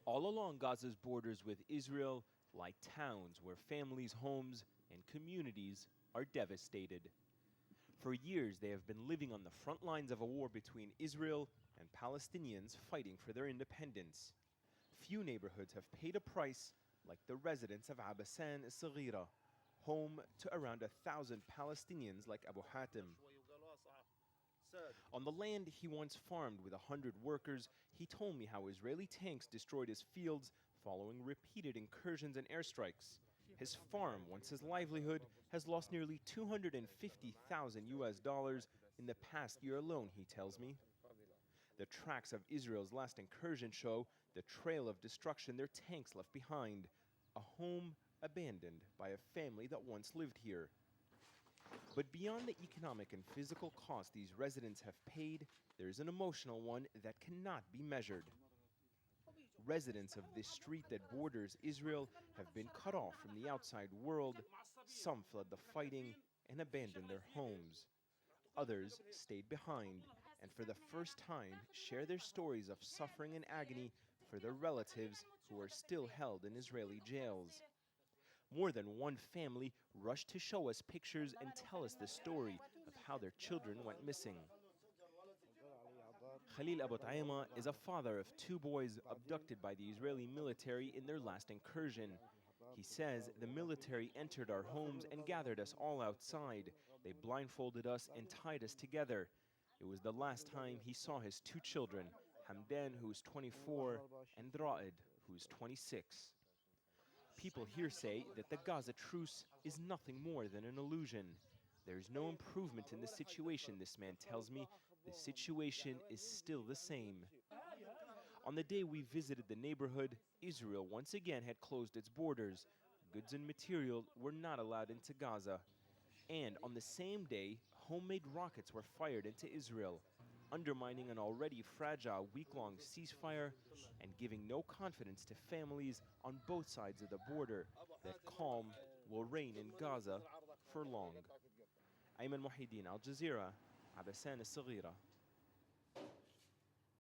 All along Gaza's borders with Israel lie towns where families, homes, and communities are devastated. For years, they have been living on the front lines of a war between Israel and Palestinians fighting for their independence. Few neighborhoods have paid a price like the residents of Abasan Saghira, home to around 1,000 Palestinians like Abu Hatem. On the land he once farmed with 100 workers, he told me how Israeli tanks destroyed his fields following repeated incursions and airstrikes. His farm, once his livelihood, has lost nearly 250,000 US dollars in the past year alone, he tells me. The tracks of Israel's last incursion show the trail of destruction their tanks left behind, a home abandoned by a family that once lived here. But beyond the economic and physical cost these residents have paid, there is an emotional one that cannot be measured. Residents of this street that borders Israel have been cut off from the outside world. Some fled the fighting and abandoned their homes. Others stayed behind and for the first time share their stories of suffering and agony for their relatives who are still held in Israeli jails. More than one family rushed to show us pictures and tell us the story of how their children went missing. Khalil Abu Taima is a father of 2 boys abducted by the Israeli military in their last incursion. He says the military entered our homes and gathered us all outside. They blindfolded us and tied us together. It was the last time he saw his 2 children, Hamdan, who is 24, and Ra'id, who is 26. People here say that the Gaza truce is nothing more than an illusion. There is no improvement in the situation, this man tells me. The situation is still the same. On the day we visited the neighborhood, Israel once again had closed its borders. Goods and material were not allowed into Gaza. And on the same day, homemade rockets were fired into Israel, undermining an already fragile week-long ceasefire and giving no confidence to families on both sides of the border that calm will reign in Gaza for long. Ayman Muhyiddin, Al Jazeera, Abasan Saghira.